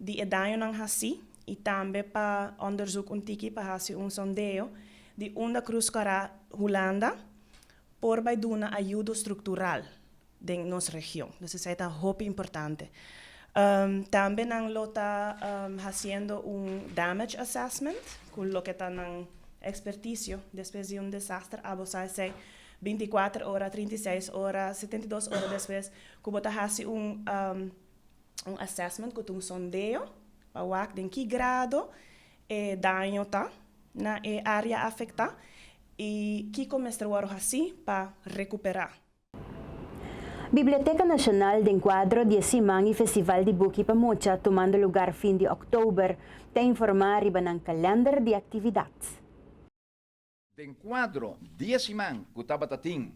di edayo nang hasi e também pa onderzoek tiki pa hasi sondeo di onda Cruz Cora Holanda por bij doen ajuda estructural den nos região. Dus isso é hopi importante. Também nang lota haciendo damage assessment con lo que ta nang experticio después de desastre, abosai sei 24 horas, 36 horas, 72 horas después, como ta hasi assessment com sondeo, pa wak den que grado daño ta na área afecta e que comestre waro hasi pa recuperar. Biblioteca Nacional de Encuadro de Simang y Festival de Buki Pamocha tomando lugar fin de octubre, te informar iba ng calendar de actividades. De enquadro, 10 Simang, Cutabatatín,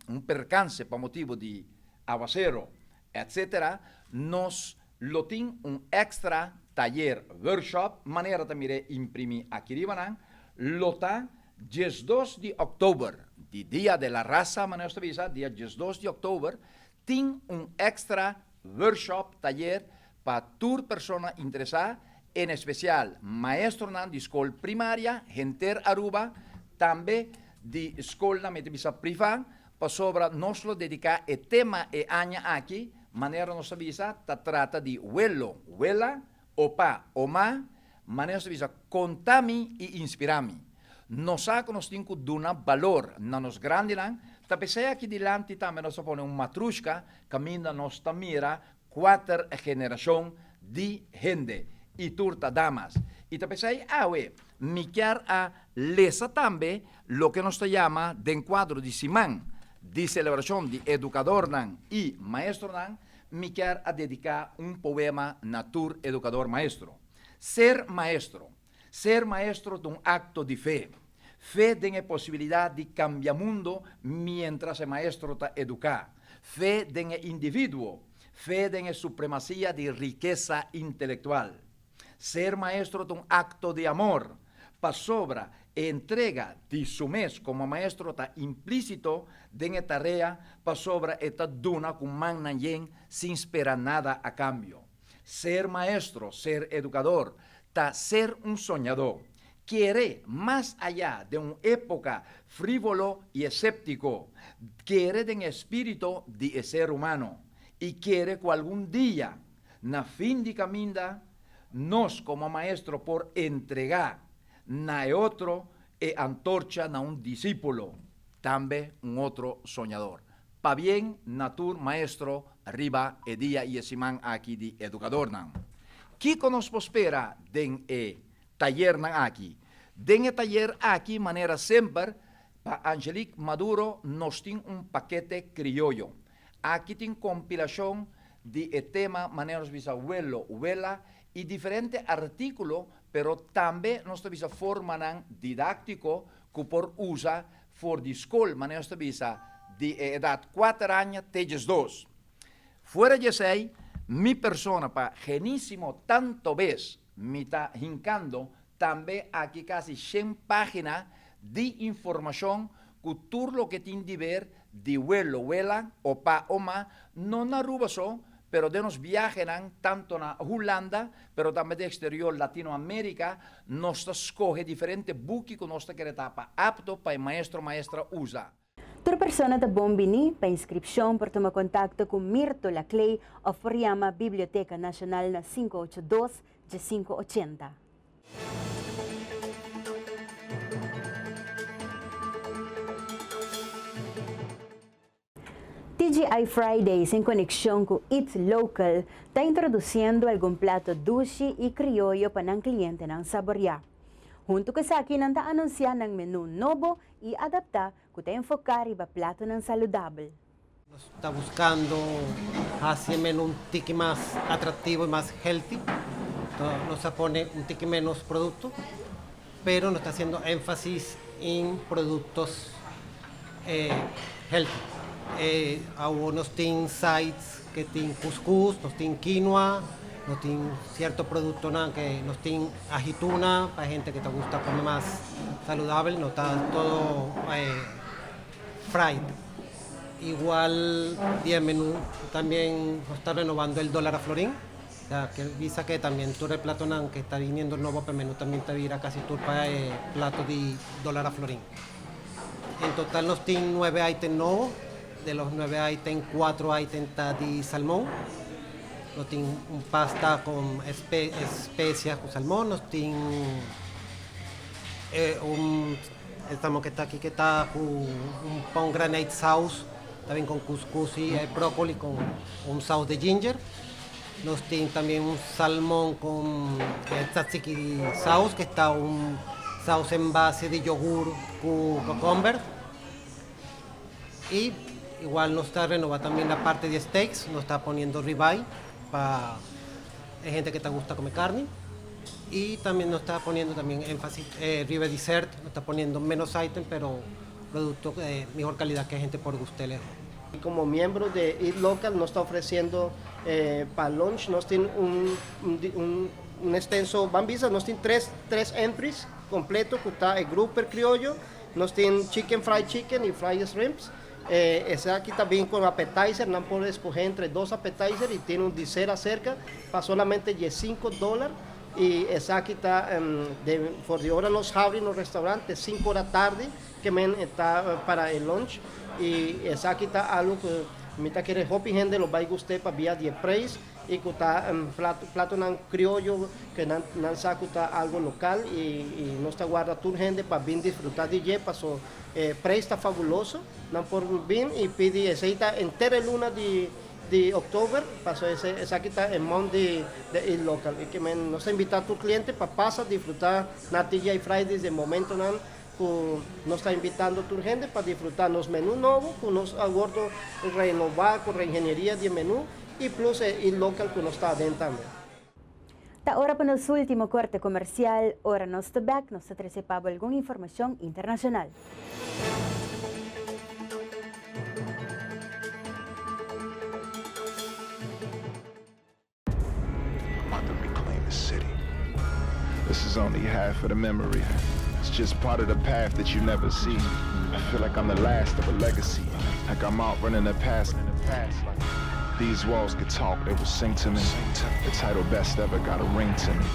un percance por motivo de aguacero, etc., nos lotin un extra taller, workshop, manera también imprimir aquí ribanan, lota 12 de octubre, de Día de la Raza, manera de visa, día 12 de octubre, tin un extra workshop, taller, para toda persona interesada, en especial maestro de escuela primaria, gente Aruba, também de escola metodista privada, para sobre nós dedicar o tema e año aqui, maneira nossa visa, trata de huelo, huela, opa, oma, maneira nossa visa, contami e inspirami. Nós temos que dar valor na nos grande lang, tapesei aqui dilante também nós põe matrushka, caminha nós mira 4 gerações de gente e turta damas. E tapesei, mi quer a lesa también lo que nos llama de encuadro de Simán, de celebración de educador y maestro mi quer a dedicar un poema natur educador maestro. Ser maestro de un acto de fe. Fe tiene posibilidad de cambiar mundo mientras el maestro está educa. Fe tiene individuo. Fe tiene supremacía de riqueza intelectual. Ser maestro de un acto de amor. Pa sobra entrega de su mes como maestro está implícito de la tarea, pa sobra está duna con man nayen sin esperar nada a cambio. Ser maestro, ser educador, ta ser un soñador, quiere más allá de una época frívolo y escéptico, quiere de un espíritu de ser humano y quiere que algún día, na fin de caminda, nos como maestro por entregar na otro antorcha na un discípulo, también un otro soñador. Pa bien, natur maestro, arriba e día y esimán aquí de educador nan. Kiko nos prospera den taller nan aquí. Den taller aquí manera siempre pa Angelique Maduro nos tiene un paquete criollo. Aquí tiene compilación de tema maneras bisabuelo, abuela y diferentes artículos, pero también nos visa forma didáctico que por usa for the school, maneras visa de edad 4 años, tejes 2. Fuera de sei, mi persona pa genísimo tanto vez me está hincando también aquí casi 100 páginas de información que todo lo que tiene que ver de abuelo, abuela, opa, oma, no na rubaso, pero de nos viajan tanto na Holanda, pero también de exterior Latinoamérica, nos escoge diferentes buques que nos quiere tapa apto para el maestro, maestra usa. Toda persona de Bombini, para inscripción, por tomar contacto con Mirto Laclay o por llamar Biblioteca Nacional na 582-580. TGI Fridays, en conexión con Eat Local, está introduciendo algún plato dulce y criollo para el cliente ng saborear. Junto con Saki, nanta anunciar ng menú nuevo y adaptar que te enfocar y plato ng saludable. Está buscando hacer menú un tiki más atractivo y más healthy. Nos pone un tiki menos producto, pero nos está haciendo énfasis en productos healthy. Algunos tienen sites que tienen couscous, nos tienen quinoa, nos tienen ciertos productos que nos tienen ajituna, para gente que te gusta comer más saludable, no está todo fried. Igual, el menú también nos está renovando el dólar a florín, o sea, que visa que también todo el plato que está viniendo nuevo, pero el menú también te virá casi todo el plato de dólar a florín. En total nos tienen 9 ítems nuevos. De los 9 ítems, 4 ítems de salmón. Nos tienen un pasta con especias con salmón. Nos tienen el salmón que está aquí, que está con un pomegranate sauce, también con couscous y brócoli con un sauce de ginger. Nos tienen también un salmón con tzatziki sauce, que está un sauce en base de yogur con cucumber. Y igual nos está renovando también la parte de steaks, nos está poniendo ribeye para gente que te gusta comer carne. Y también nos está poniendo también énfasis, ribeye dessert, nos está poniendo menos ítems, pero productos de mejor calidad que gente por gusto lejos. Como miembro de Eat Local nos está ofreciendo para lunch, nos tiene un extenso bambisa, nos tiene tres entries completos, que está el grouper criollo, nos tiene fried chicken y fried shrimps. Ese aquí también con appetizer, no puede escoger entre 2 appetizers y tiene un dessert acerca para solamente $5. Y ese aquí está por de hora los abren los restaurantes 5 horas tarde que está para el lunch. Y ese aquí está algo que me quiere hopi gente lo va a gustar para vía de precio y que está plato criollo que no saca algo local y no está guarda tu gente para bien disfrutar de ella paso precio está fabuloso no por bien y pide ese está entera luna de octubre pasó ese aquí está en Monday de el local y que nos invita a tu cliente para pasar disfrutar natilla y Fridays de momento nos está invitando a tu gente para disfrutar los menús nuevos que nos aguardo renovar con reingeniería de menú y plus el local que nos está dentro también. Ahora para nuestro último corte comercial, ahora nos está back, nos está recebendo alguna información internacional. About to reclaim the city. This is only half of the memory. It's just part of the path that you never see. I feel like I'm the last of a legacy. Like I'm out running the past. These walls could talk, they will sing to me. The title best ever got a ring to me.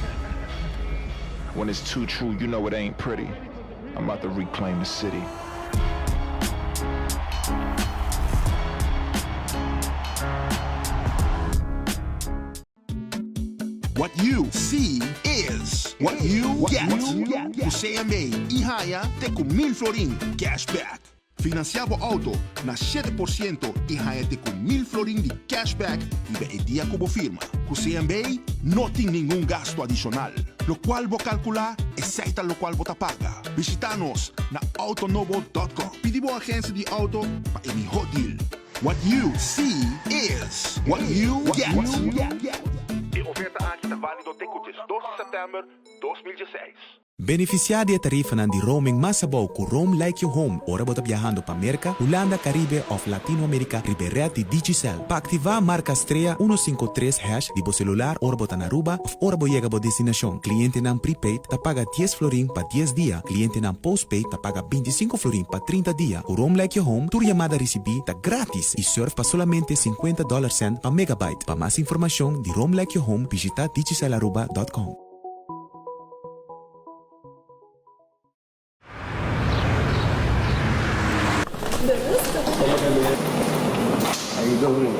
When it's too true, you know it ain't pretty. I'm about to reclaim the city. What you see is what you get. CMA ihaya te com 1,000 florin cashback. Financiar o auto na 7% ihaya te com 1,000 florin de cashback e be dia como firma. Com CMA não tem nenhum gasto adicional. Lo cual vou calcular exata lo cual vou paga. Visita-nos na autonovo.com. Pedi boa agência de auto para o melhor deal. What you see is what you get. E oferta aqui está válido até o 12 de setembro de 2016. Beneficiar de tarifa ng di roaming masabaw ku Roam Like Your Home ora bota viajando pa Amerika, Holanda, Caribe of Latinoamerica riberea di Digicel. Pa activar marca estrella 153# di bo celular ora bota na Aruba of ora bo llega bo destinasyon. Kliente ng prepaid ta paga 10 florin pa 10 dia. Kliente ng postpaid ta paga 25 florin pa 30 dia. Ku Roam Like Your Home, tu llamada recibi ta gratis y surf pa solamente $50 pa megabyte. Pa más información di Roam Like Your Home, visita digicelaruba.com. How you doing?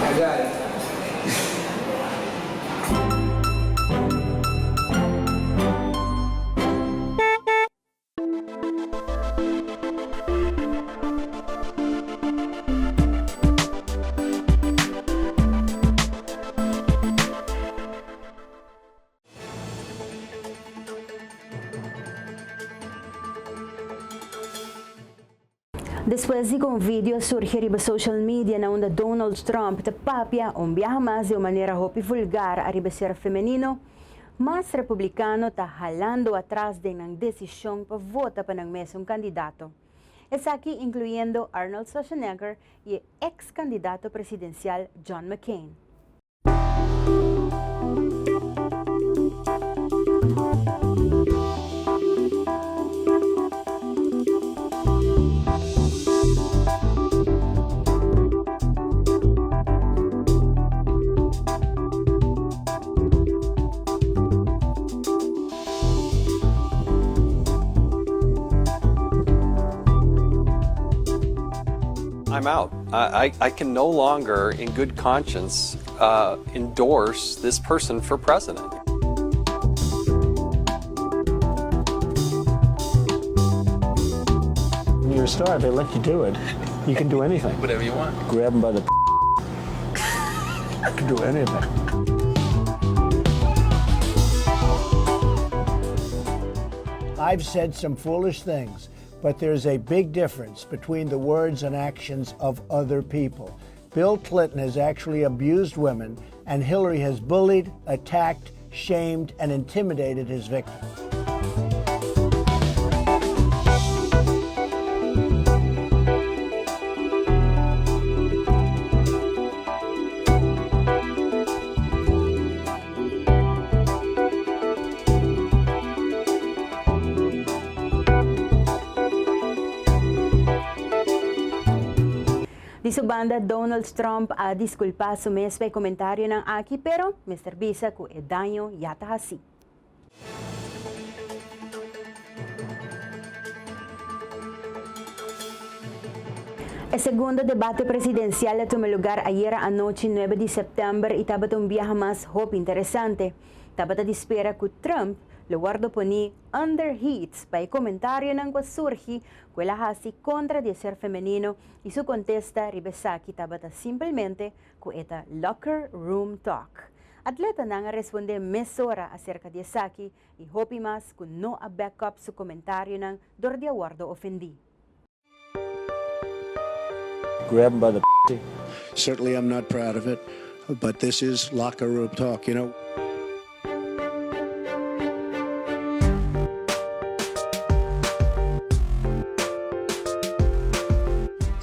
I got it. Después de que un video surge en social media na onde Donald Trump te papia viaja más de maneira hopi vulgar a ser feminino, mas republicano está jalando atrás de una decisión para votar para un mesmo candidato. Es aquí incluyendo Arnold Schwarzenegger y el ex candidato presidencial John McCain. I'm out. I can no longer, in good conscience, endorse this person for president. When you're a star, they let you do it. You can do anything. Whatever you want. Grab them by the you can do anything. I've said some foolish things, but there's a big difference between the words and actions of other people. Bill Clinton has actually abused women, and Hillary has bullied, attacked, shamed, and intimidated his victims. Di su banda, Donald Trump a disculpa su mes pa komentaryo ng aki, pero Mr. Bisa ku e daño yata hasi. El segundo debate presidencial tuvo lugar ayer anoche, 9 de septiembre, y estaba un viaje más interesante. Estaba de espera que Trump lo guardo poni under heats para el comentario ng surgi que la hasi contra de ser femenino y su contesta ribesaki estaba simplemente que eta locker room talk. Atleta nang responde mesora acerca de Saki y hopi mas que no a backup su comentario ng dordia guardo ofendi. Grab them by the Certainly I'm not proud of it, but this is locker room talk, you know.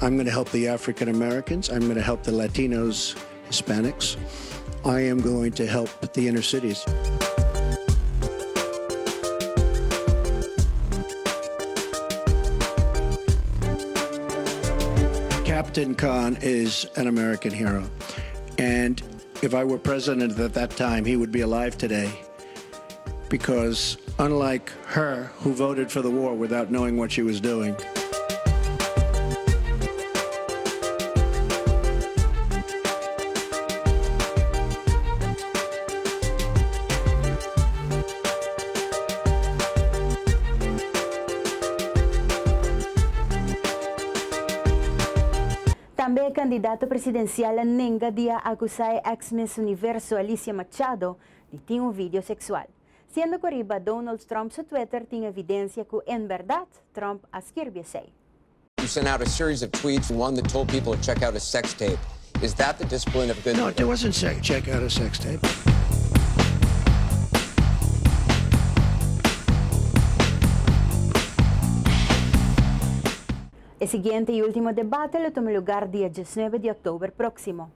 I'm going to help the African Americans. I'm going to help the Latinos, Hispanics. I am going to help the inner cities. Captain Khan is an American hero. And if I were president at that time, he would be alive today. Because unlike her, who voted for the war without knowing what she was doing, També candidato presidencial Nenga dia acusai ex-Miss Universo Alicia Machado de ter um vídeo sexual. Sendo que arriba Donald Trump sa Twitter tinha evidência que, em verdade, Trump ascrebiasei. You sent out a series of tweets, one that told people to check out a sex tape. Is that the discipline of good? No, it wasn't check out a sex tape. El siguiente y último debate lo toma lugar día 19 de octubre próximo.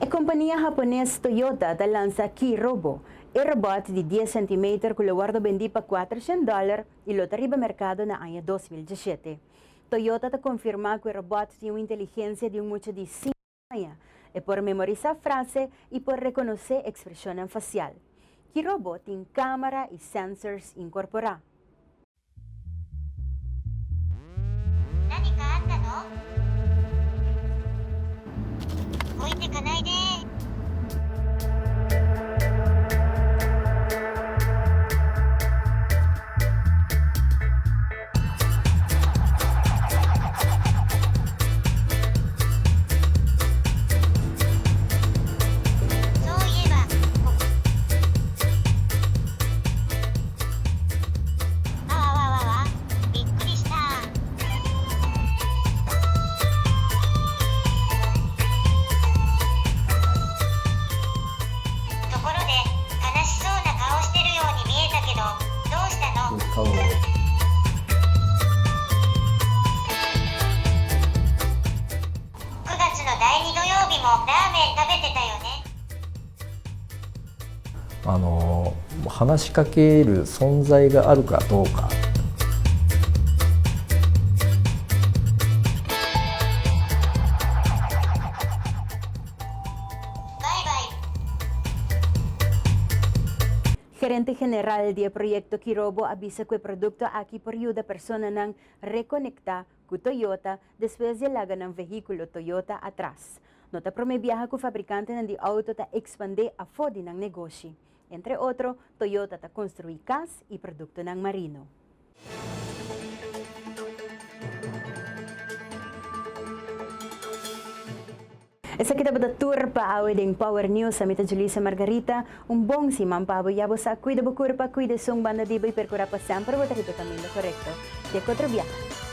La compañía japonesa Toyota lanza Ki-Robo, el robot de 10 cm que lo guardo vendí para $400 y lo arriba mercado en el año 2017. Toyota confirma que el robot tiene una inteligencia de un mucho de 5 años, y por memorizar frase y por reconocer expresión facial. Ki-Robo tiene cámara y sensors incorporados.「話しかける存在があるかどうか」Gerente general del proyecto Ki-Robo avisa que el producto aquí por ayuda a personas a reconectar con Toyota después de lagar un vehículo Toyota atrás. Nota promeviaja que el fabricante de auto está expandir a fodi ng negosyo. Entre otros, Toyota está construir cas y producto ng marino. Esa kita ba tour pa awe ding Power News sa Mita Julissa Margarita, bong si Mampabo yabo sa cuida bukurpa, cuida song banda di ba percura pa sempre, wata rito kami na correcto. De 4 biyahe.